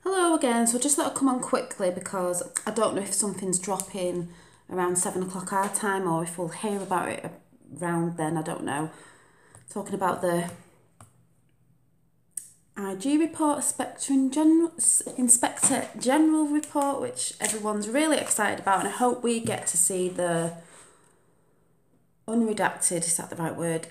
Hello again, so I just thought I'd come on quickly because I don't know if something's dropping around 7 o'clock our time or if we'll hear about it around then, I don't know. Talking about the IG report, Inspector General report, which everyone's really excited about, and I hope we get to see the unredacted, is that the right word,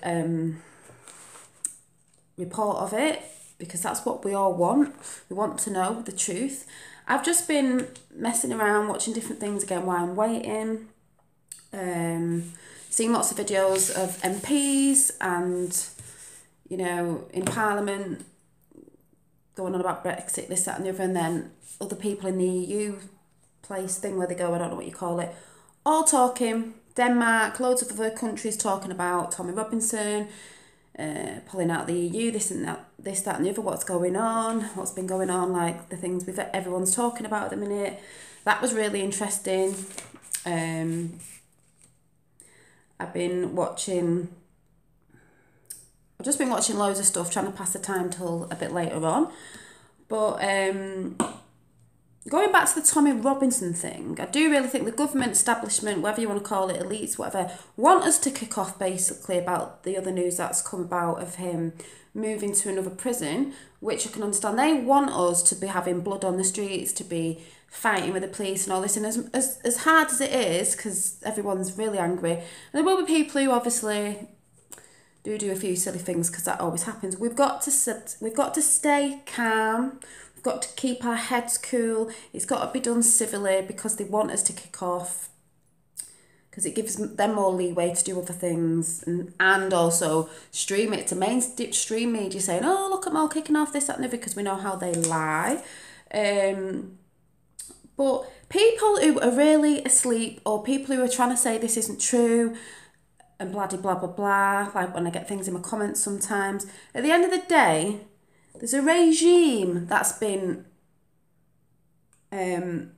report of it, because that's what we all want. We want to know the truth. I've just been messing around, watching different things again while I'm waiting, seeing lots of videos of MPs and, you know, in Parliament going on about Brexit, this, that and the other, and then other people in the EU place thing where they go, I don't know what you call it, all talking, Denmark, loads of other countries talking about Tommy Robinson, pulling out the EU, this and that, this, that and the other, what's going on, what's been going on, like the things everyone's talking about at the minute. That was really interesting. I've just been watching loads of stuff, trying to pass the time till a bit later on. But going back to the Tommy Robinson thing, I do really think the government establishment, whatever you want to call it, elites, whatever, want us to kick off basically about the other news that's come about of him moving to another prison, which I can understand. They want us to be having blood on the streets, to be fighting with the police and all this. And as hard as it is, because everyone's really angry, and there will be people who obviously do a few silly things, because that always happens. We've got to stay calm. We've got to keep our heads cool. It's got to be done civilly because they want us to kick off, because it gives them more leeway to do other things, and also stream it to mainstream media saying, oh, look at Mo kicking off this, that and the other, because we know how they lie. But people who are really asleep, or people who are trying to say this isn't true, and blah, blah, blah, blah, like when I get things in my comments sometimes, at the end of the day, there's a regime that's been in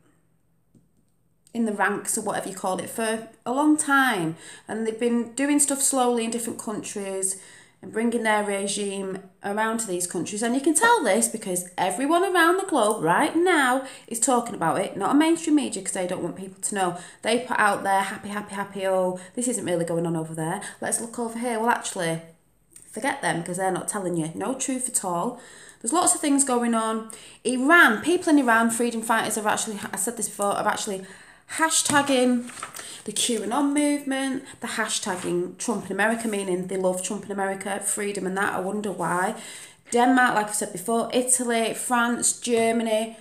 the ranks, or whatever you call it, for a long time, and they've been doing stuff slowly in different countries and bringing their regime around to these countries. And you can tell this because everyone around the globe right now is talking about it, not a mainstream media, because they don't want people to know. They put out there happy, happy, happy, oh, this isn't really going on over there, let's look over here. Well, actually, forget them, because they're not telling you no truth at all. There's lots of things going on. Iran, people in Iran, freedom fighters are actually, I said this before, are actually hashtagging the QAnon movement, the hashtagging Trump in America, meaning they love Trump in America, freedom and that. I wonder why. Denmark, like I said before, Italy, France, Germany,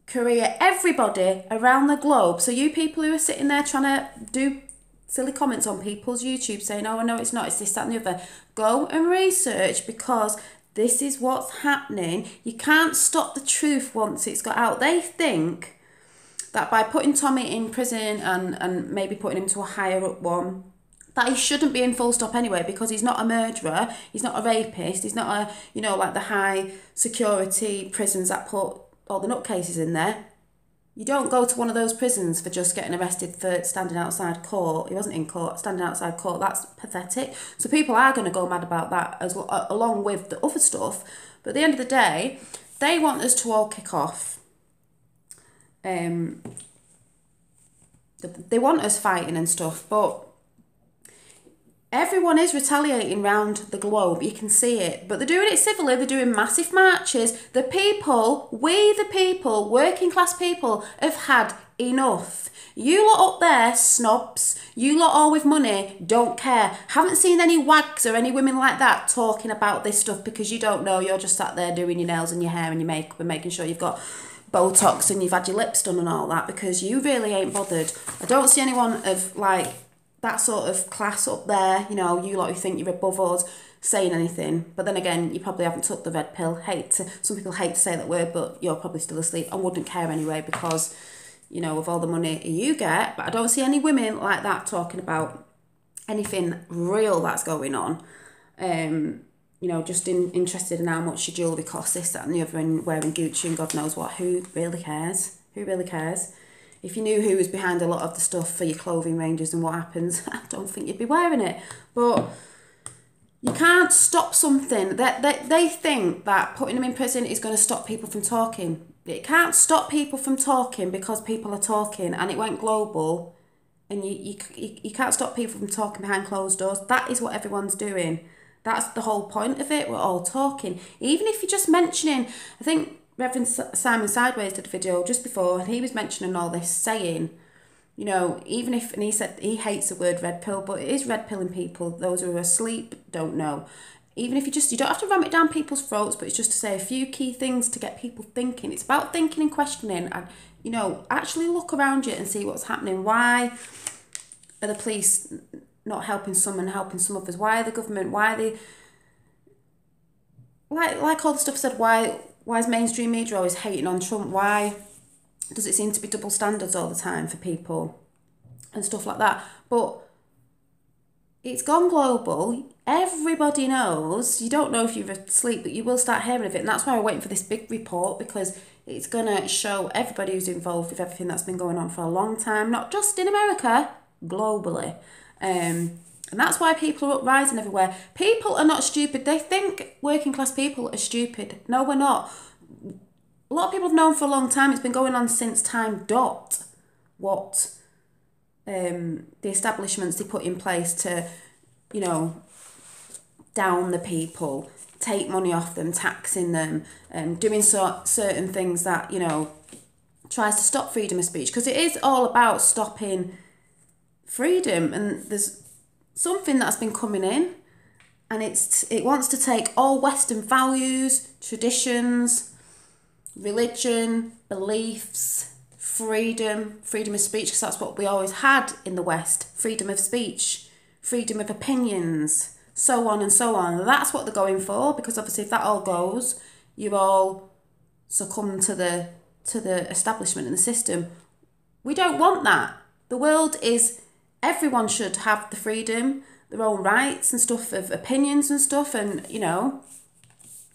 Korea, everybody around the globe. So you people who are sitting there trying to do silly comments on people's YouTube saying, oh, no, it's not, it's this, that and the other, go and research, because this is what's happening. You can't stop the truth once it's got out. They think that by putting Tommy in prison and maybe putting him to a higher up one, that he shouldn't be in full stop anyway, because he's not a murderer, he's not a rapist, he's not a, you know, like the high security prisons that put all the nutcases in there. You don't go to one of those prisons for just getting arrested for standing outside court. He wasn't in court, standing outside court. That's pathetic. So people are going to go mad about that along with the other stuff. But at the end of the day, they want us to all kick off. They want us fighting and stuff, but everyone is retaliating round the globe. You can see it, but they're doing it civilly. They're doing massive marches. The people, we the people, working class people, have had enough. You lot up there, snobs, you lot all with money, don't care. Haven't seen any wags or any women like that talking about this stuff, because you don't know. You're just sat there doing your nails and your hair and your makeup and making sure you've got Botox and you've had your lips done and all that, because you really ain't bothered. I don't see anyone of like that sort of class up there, you know, you lot who think you're above us, saying anything. But then again, you probably haven't took the red pill. Some people hate to say that word, but you're probably still asleep and wouldn't care anyway, because, you know, of all the money you get. But I don't see any women like that talking about anything real that's going on. You know, just interested in how much your jewellery costs, this, that and the other, and wearing Gucci and God knows what. Who really cares? Who really cares? If you knew who was behind a lot of the stuff for your clothing ranges and what happens, I don't think you'd be wearing it. But You can't stop something. They think that putting them in prison is going to stop people from talking. It can't stop people from talking because people are talking, and it went global. And you can't stop people from talking behind closed doors. That is what everyone's doing. That's the whole point of it. We're all talking. Even if you're just mentioning, I think Reverend Simon Sideways did a video just before, and he was mentioning all this, saying, you know, even if, and he said he hates the word red pill, but it is red pilling people. Those who are asleep don't know. Even if you don't have to ram it down people's throats, but it's just to say a few key things to get people thinking. It's about thinking and questioning, and, you know, actually look around you and see what's happening. Why are the police not helping some and helping some others? Why are the government, why are they, like all the stuff said, why is mainstream media always hating on Trump? Why does it seem to be double standards all the time for people and stuff like that? But it's gone global. Everybody knows. You don't know if you're asleep, but you will start hearing of it. And that's why we're waiting for this big report, because it's going to show everybody who's involved with everything that's been going on for a long time, not just in America, globally. And that's why people are uprising everywhere. People are not stupid. They think working class people are stupid. No, we're not. A lot of people have known for a long time. It's been going on since time dot what the establishments they put in place to, you know, down the people, take money off them, taxing them, doing certain things that, you know, tries to stop freedom of speech, because it is all about stopping freedom. And there's something that's been coming in, and it wants to take all Western values, traditions, religion, beliefs, freedom of speech, because that's what we always had in the West, freedom of speech, freedom of opinions, so on and so on. And that's what they're going for, because obviously if that all goes, you all succumb to the establishment and the system. We don't want that. The world is, everyone should have the freedom, their own rights and stuff, of opinions and stuff, and, you know,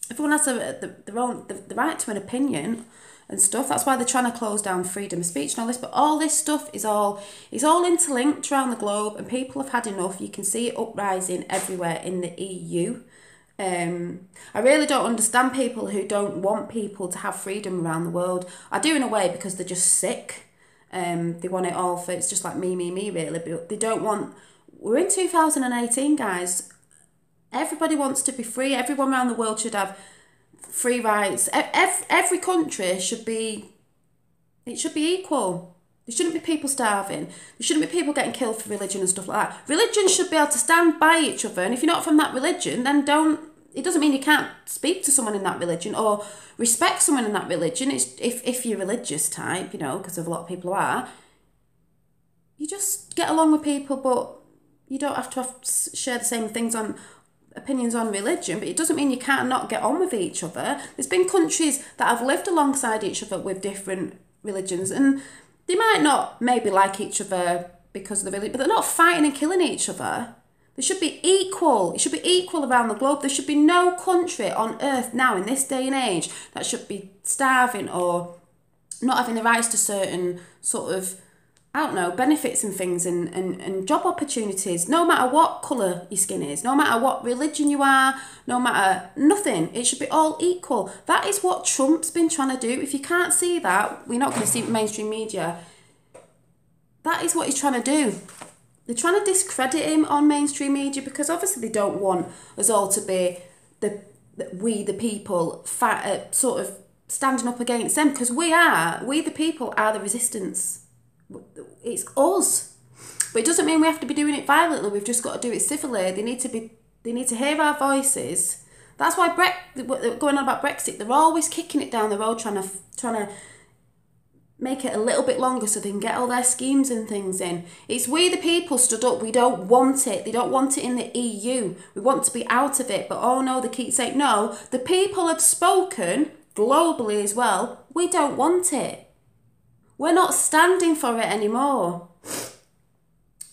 everyone has the right to an opinion and stuff. That's why they're trying to close down freedom of speech and all this. But all this stuff is all interlinked around the globe, and people have had enough. You can see it uprising everywhere in the EU. I really don't understand people who don't want people to have freedom around the world. I do in a way, because they're just sick. They want it all for, it's just like me really. But they don't want, we're in 2018, guys. Everybody wants to be free. Everyone around the world should have free rights. Every country should be, it should be equal. There shouldn't be people starving. There shouldn't be people getting killed for religion and stuff like that. Religion should be able to stand by each other. And if you're not from that religion, then it doesn't mean you can't speak to someone in that religion or respect someone in that religion. It's if you're religious type, you know, because of a lot of people who are, you just get along with people, but you don't have to share the same things on opinions on religion. But it doesn't mean you can't not get on with each other. There's been countries that have lived alongside each other with different religions, and they might not maybe like each other because of the religion, but they're not fighting and killing each other. They should be equal. It should be equal around the globe. There should be no country on earth now in this day and age that should be starving or not having the rights to certain sort of, I don't know, benefits and things and job opportunities, no matter what colour your skin is, no matter what religion you are, no matter nothing. It should be all equal. That is what Trump's been trying to do. If you can't see that, we're not going to see it in mainstream media. That is what he's trying to do. They're trying to discredit him on mainstream media, because obviously they don't want us all to be we the people sort of standing up against them, because we the people are the resistance. It's us. But it doesn't mean we have to be doing it violently. We've just got to do it civilly. They need to hear our voices. That's why going on about Brexit, they're always kicking it down the road, trying to make it a little bit longer so they can get all their schemes and things in. It's we the people stood up. We don't want it. They don't want it in the EU. We want to be out of it. But oh no, they keep saying, no, the people have spoken globally as well. We don't want it. We're not standing for it anymore.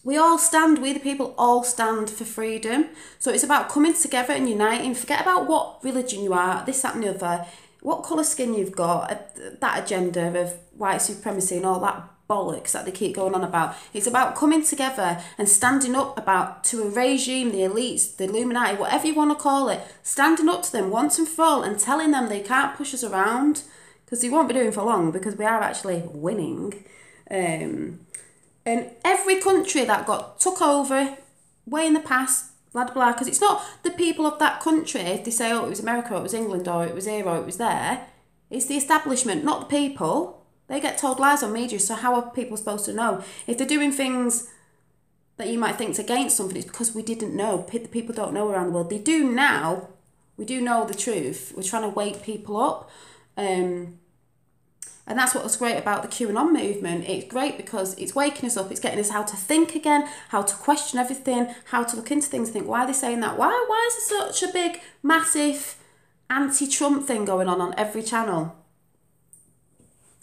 We the people all stand for freedom. So it's about coming together and uniting. Forget about what religion you are, this, that and the other, what colour skin you've got, that agenda of white supremacy and all that bollocks that they keep going on about. It's about coming together and standing up to a regime, the elites, the Illuminati, whatever you want to call it, standing up to them once and for all and telling them they can't push us around, because they won't be doing for long, because we are actually winning. And every country that got took over way in the past, blah, blah, blah, because it's not the people of that country, if they say, oh, it was America, or it was England, or it was here, or it was there. It's the establishment, not the people. They get told lies on media, so how are people supposed to know? If they're doing things that you might think is against something, it's because we didn't know. People don't know around the world. They do now. We do know the truth. We're trying to wake people up. And that's what's great about the QAnon movement. It's great because it's waking us up. It's getting us how to think again, how to question everything, how to look into things, think, why are they saying that? Why is there such a big, massive anti-Trump thing going on every channel?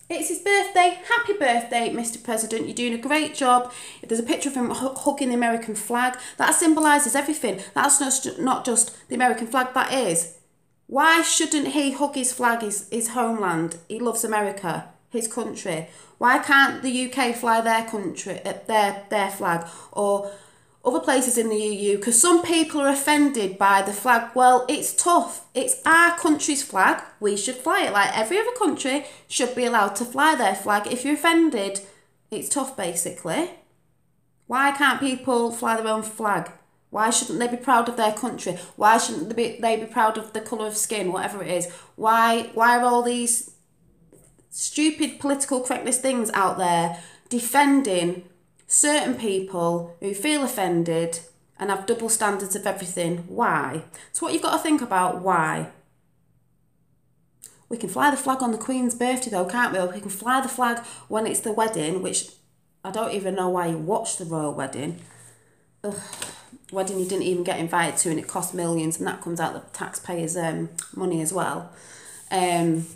It's his birthday. Happy birthday, Mr. President. You're doing a great job. If there's a picture of him hugging the American flag, that symbolises everything. That's not just the American flag, that is. Why shouldn't he hug his flag, his homeland? He loves America, his country. Why can't the UK fly their country, their flag, or other places in the EU? Because some people are offended by the flag. Well, it's tough. It's our country's flag. We should fly it. Like every other country should be allowed to fly their flag. If you're offended, it's tough, basically. Why can't people fly their own flag? Why shouldn't they be proud of their country? Why shouldn't they be proud of the colour of skin, whatever it is? Why are all these stupid political correctness things out there defending certain people who feel offended and have double standards of everything? Why? So what you've got to think about, why? We can fly the flag on the Queen's birthday though, can't we? Or we can fly the flag when it's the wedding, which I don't even know why you watch the royal wedding. Ugh. Wedding you didn't even get invited to, and it cost millions, and that comes out of the taxpayers' money as well. But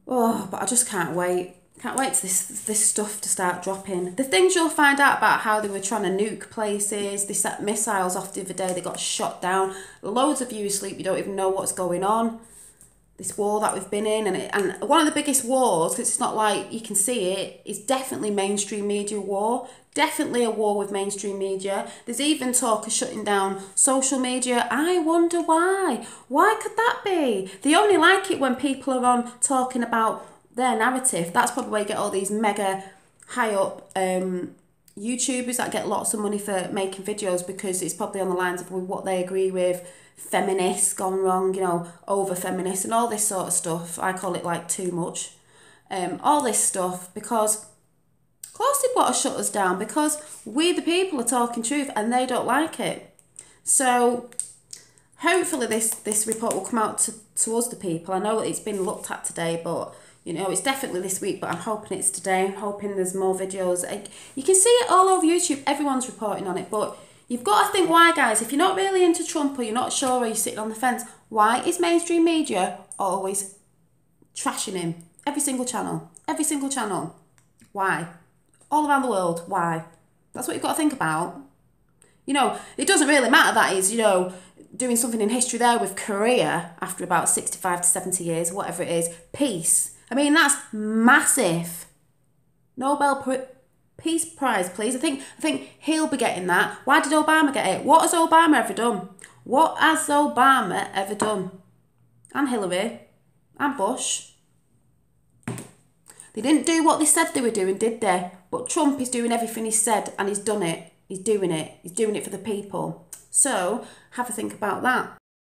I just can't wait. Can't wait for this stuff to start dropping. The things you'll find out about how they were trying to nuke places, they set missiles off the other day, they got shot down. Loads of you asleep, you don't even know what's going on. This war that we've been in, and one of the biggest wars, because it's not like you can see it, is definitely mainstream media war. Definitely a war with mainstream media. There's even talk of shutting down social media. I wonder why. Why could that be? They only like it when people are on talking about their narrative. That's probably why you get all these mega high up YouTubers that get lots of money for making videos, because it's probably on the lines of what they agree with. Feminists gone wrong, you know, over feminists and all this sort of stuff. I call it like too much. All this stuff, because of course they'd want to shut us down, because we the people are talking truth and they don't like it. So hopefully this report will come out to us the people. I know it's been looked at today, but you know, it's definitely this week, but I'm hoping it's today. I'm hoping there's more videos. You can see it all over YouTube. Everyone's reporting on it, but you've got to think why, guys. If you're not really into Trump, or you're not sure, or you're sitting on the fence, why is mainstream media always trashing him? Every single channel. Every single channel. Why? All around the world. Why? That's what you've got to think about. You know, it doesn't really matter that he's, you know, doing something in history there with Korea after about 65 to 70 years, whatever it is. Peace. I mean, that's massive. Nobel Peace Prize, please. I think he'll be getting that. Why did Obama get it? What has Obama ever done? What has Obama ever done? And Hillary. And Bush. They didn't do what they said they were doing, did they? But Trump is doing everything he said, and he's done it. He's doing it. He's doing it for the people. So, have a think about that.